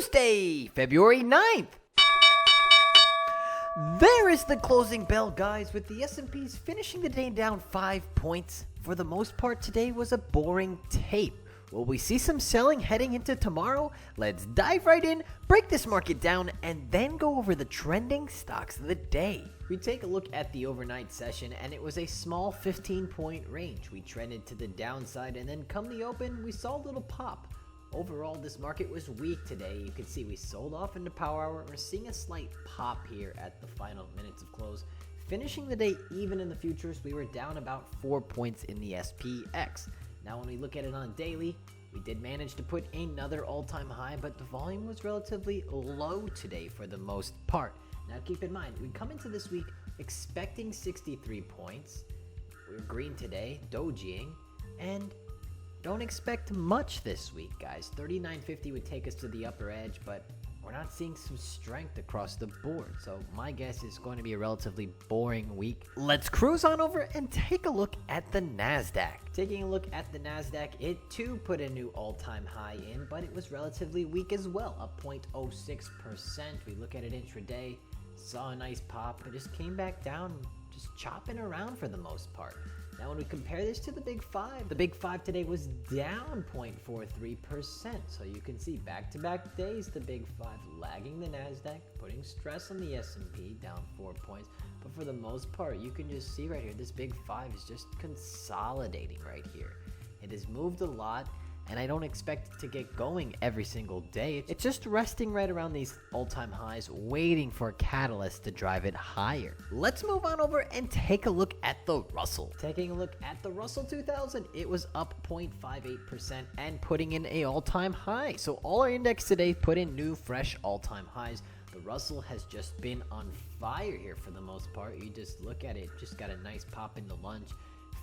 Tuesday, February 9th. There is the closing bell, guys, with the S&Ps finishing the day down 5 points. For the most part, today was a boring tape. Will we see some selling heading into tomorrow? Let's dive right in, break this market down, and then go over the trending stocks of the day. We take a look at the overnight session, and it was a small 15-point range. We trended to the downside, and then come the open, we saw a little pop. Overall, this market was weak today. You can see we sold off into power hour. We're seeing a slight pop here at the final minutes of close. Finishing the day even in the futures, we were down about 4 points in the SPX. Now when we look at it on daily, we did manage to put another all-time high, but the volume was relatively low today for the most part. Now keep in mind, we come into this week expecting 63 points. We're green today, dojiing, and don't expect much this week, guys. 39.50 would take us to the upper edge, but we're not seeing some strength across the board. So my guess is going to be a relatively boring week. Let's cruise on over and take a look at the NASDAQ. Taking a look at the NASDAQ, it too put a new all-time high in, but it was relatively weak as well, up 0.06%. We look at it intraday, saw a nice pop, but just came back down, just chopping around for the most part. Now when we compare this to the Big Five today was down 0.43%. So you can see back-to-back days, the Big Five lagging the NASDAQ, putting stress on the S&P, down 4 points. But for the most part, you can just see right here, this Big Five is just consolidating right here. It has moved a lot, and I don't expect it to get going every single day. It's just resting right around these all-time highs, waiting for a catalyst to drive it higher. Let's move on over and take a look at the Russell. Taking a look at the Russell 2000, it was up 0.58% and putting in an all-time high. So all our index today put in new, fresh all-time highs. The Russell has just been on fire here for the most part. You just look at it, just got a nice pop in the lunch.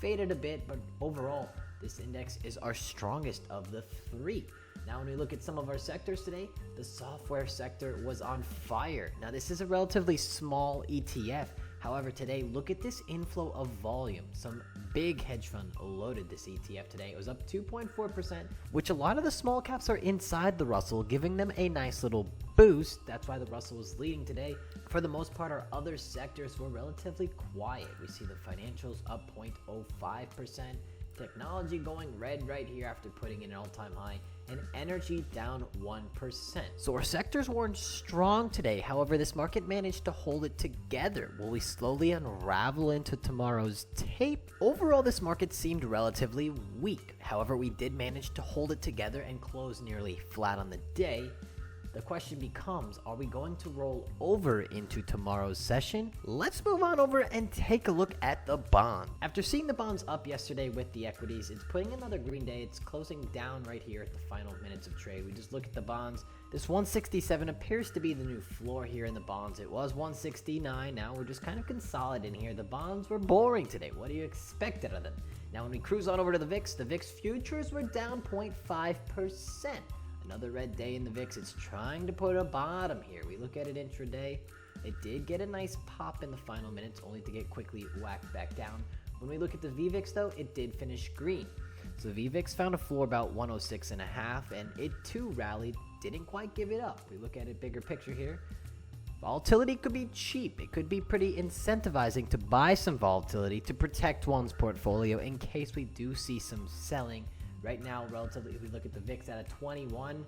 Faded a bit, but overall, this index is our strongest of the three. Now, when we look at some of our sectors today, the software sector was on fire. Now, this is a relatively small ETF. However, today, look at this inflow of volume. Some big hedge fund loaded this ETF today. It was up 2.4%, which a lot of the small caps are inside the Russell, giving them a nice little boost. That's why the Russell is leading today. For the most part, our other sectors were relatively quiet. We see the financials up 0.05%. Technology going red right here after putting in an all-time high, and energy down 1%. So our sectors weren't strong today. However, this market managed to hold it together. Will we slowly unravel into tomorrow's tape? Overall, this market seemed relatively weak. However, we did manage to hold it together and close nearly flat on the day. The question becomes, are we going to roll over into tomorrow's session? Let's move on over and take a look at the bond. After seeing the bonds up yesterday with the equities, it's putting another green day. It's closing down right here at the final minutes of trade. We just look at the bonds. This 167 appears to be the new floor here in the bonds. It was 169. Now we're just kind of consolidating here. The bonds were boring today. What do you expect out of them? Now when we cruise on over to the VIX futures were down 0.5%. Another red day in the VIX. It's trying to put a bottom here. We look at it intraday. It did get a nice pop in the final minutes, only to get quickly whacked back down. When we look at the VVIX, though, it did finish green. So the VVIX found a floor about 106.5, and it too rallied. Didn't quite give it up. We look at it bigger picture here. Volatility could be cheap. It could be pretty incentivizing to buy some volatility to protect one's portfolio in case we do see some selling. Right now, relatively, if we look at the VIX at a 21,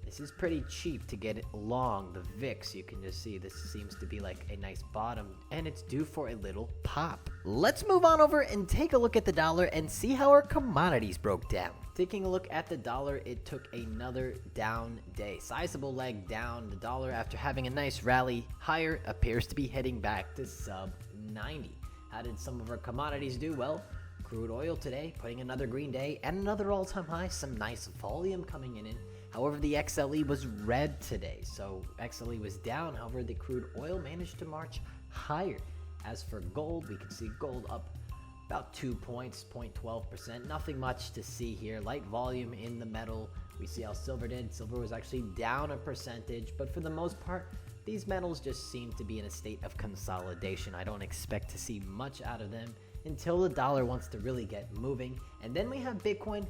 this is pretty cheap to get it long. The VIX, you can just see this seems to be like a nice bottom, and it's due for a little pop. Let's move on over and take a look at the dollar and see how our commodities broke down. Taking a look at the dollar, it took another down day. Sizable leg down. The dollar, after having a nice rally higher, appears to be heading back to sub 90. How did some of our commodities do? Well, crude oil today, putting another green day and another all-time high. Some nice volume coming in. However, the XLE was red today, so XLE was down. However, the crude oil managed to march higher. As for gold, we can see gold up about 2 points, 0.12%. Nothing much to see here. Light volume in the metal. We see how silver did. Silver was actually down a percentage, but for the most part, these metals just seem to be in a state of consolidation. I don't expect to see much out of them until the dollar wants to really get moving. And then we have Bitcoin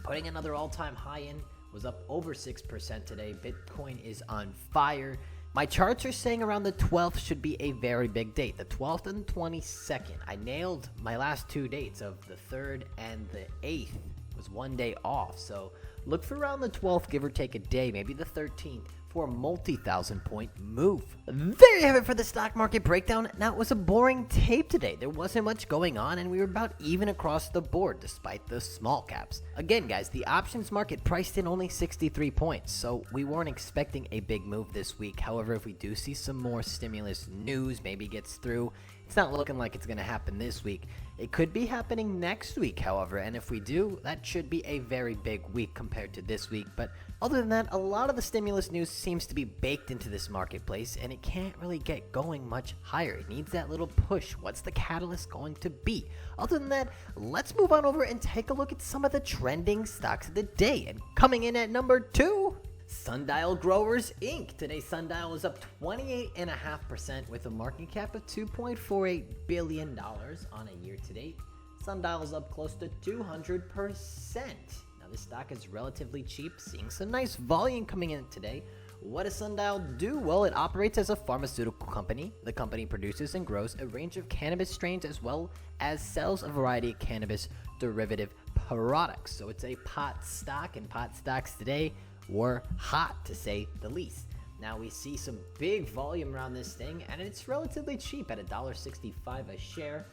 putting another all-time high in was up over 6% today. Bitcoin is on fire. My charts are saying around the 12th should be a very big date. The 12th and 22nd. I nailed my last 2 dates of the 3rd and the 8th. It was 1 day off. So look for around the 12th, give or take a day, maybe the 13th, for a multi-thousand point move. There you have it for the stock market breakdown. Now, it was a boring tape today. There wasn't much going on, and we were about even across the board despite the small caps. Again, guys, the options market priced in only 63 points, so we weren't expecting a big move this week. However, if we do see some more stimulus news, maybe gets through, it's not looking like it's going to happen this week. It could be happening next week, however, and if we do, that should be a very big week compared to this week. But other than that, a lot of the stimulus news seems to be baked into this marketplace, and it can't really get going much higher. It needs that little push. What's the catalyst going to be? Other than that, let's move on over and take a look at some of the trending stocks of the day. And coming in at number 2, Sundial Growers Inc. Today, Sundial is up 28.5% with a market cap of $2.48 billion on a year to date. Sundial is up close to 200%. Now, this stock is relatively cheap, seeing some nice volume coming in today. What does Sundial do? Well, it operates as a pharmaceutical company. The company produces and grows a range of cannabis strains as well as sells a variety of cannabis derivative products. So it's a pot stock, and pot stocks today were hot, to say the least. Now, we see some big volume around this thing, and it's relatively cheap at $1.65 a share.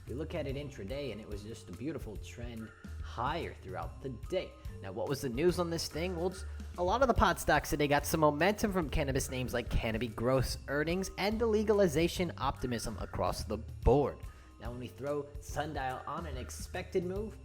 We look at it intraday, and it was just a beautiful trend higher throughout the day. Now, what was the news on this thing? Well, a lot of the pot stocks today got some momentum from cannabis names like Cannabis gross earnings and the legalization optimism across the board. Now, when we throw Sundial on an expected move,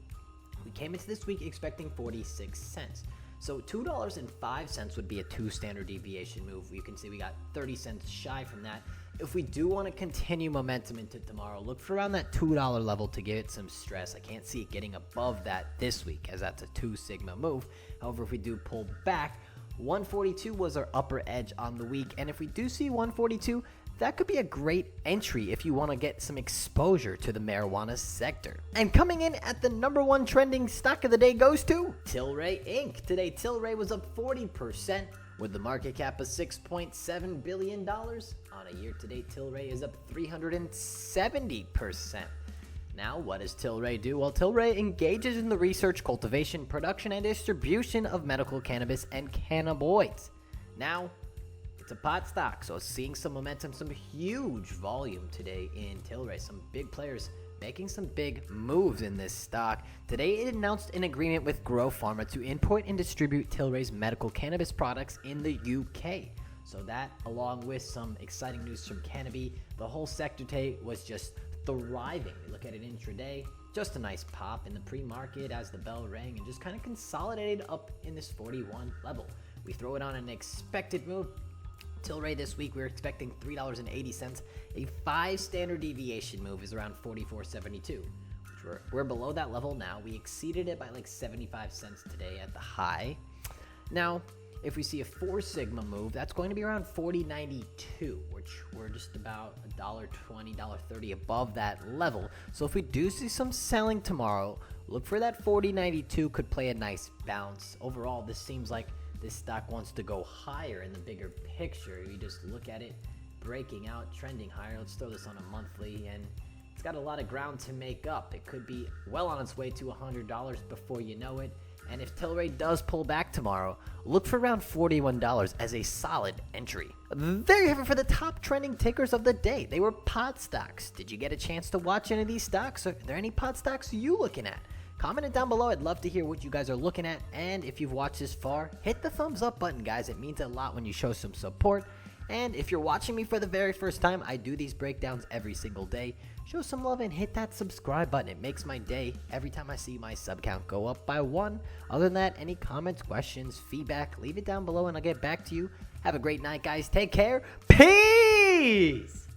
we came into this week expecting 46 cents. So $2.05 would be a 2 standard deviation move. You can see we got 30 cents shy from that. If we do want to continue momentum into tomorrow, look for around that $2 level to give it some stress. I can't see it getting above that this week, as that's a 2 sigma move. However, if we do pull back, 142 was our upper edge on the week. And if we do see 142, that could be a great entry if you want to get some exposure to the marijuana sector. And coming in at the number 1 trending stock of the day goes to Tilray Inc. Today, Tilray was up 40% with the market cap of $6.7 billion. On a year-to-date, Tilray is up 370%. Now, what does Tilray do? Well, Tilray engages in the research, cultivation, production, and distribution of medical cannabis and cannabinoids. Now, it's a pot stock, so seeing some momentum, some huge volume today in Tilray. Some big players making some big moves in this stock. Today, it announced an agreement with Grow Pharma to import and distribute Tilray's medical cannabis products in the UK. So that, along with some exciting news from cannabis, the whole sector today was just thriving. We look at it intraday, just a nice pop in the pre-market as the bell rang and just kind of consolidated up in this 41 level. We throw it on an expected move. Tilray this week, we're expecting $3.80. A 5 standard deviation move is around $44.72, which we're below that level now. We exceeded it by like 75 cents today at the high. Now, if we see a 4 sigma move, that's going to be around $40.92, which we're just about $1.20, $1.30 above that level. So if we do see some selling tomorrow, look for that $40.92 could play a nice bounce. Overall, this seems like this stock wants to go higher in the bigger picture. You just look at it breaking out, trending higher. Let's throw this on a monthly, and it's got a lot of ground to make up. It could be well on its way to $100 before you know it. And if Tilray does pull back tomorrow, look for around $41 as a solid entry. There you have it for the top trending tickers of the day. They were pot stocks. Did you get a chance to watch any of these stocks? Are there any pot stocks you looking at? Comment it down below. I'd love to hear what you guys are looking at. And if you've watched this far, hit the thumbs up button, guys. It means a lot when you show some support. And if you're watching me for the very first time, I do these breakdowns every single day. Show some love and hit that subscribe button. It makes my day every time I see my sub count go up by 1. Other than that, any comments, questions, feedback, leave it down below and I'll get back to you. Have a great night, guys. Take care. Peace!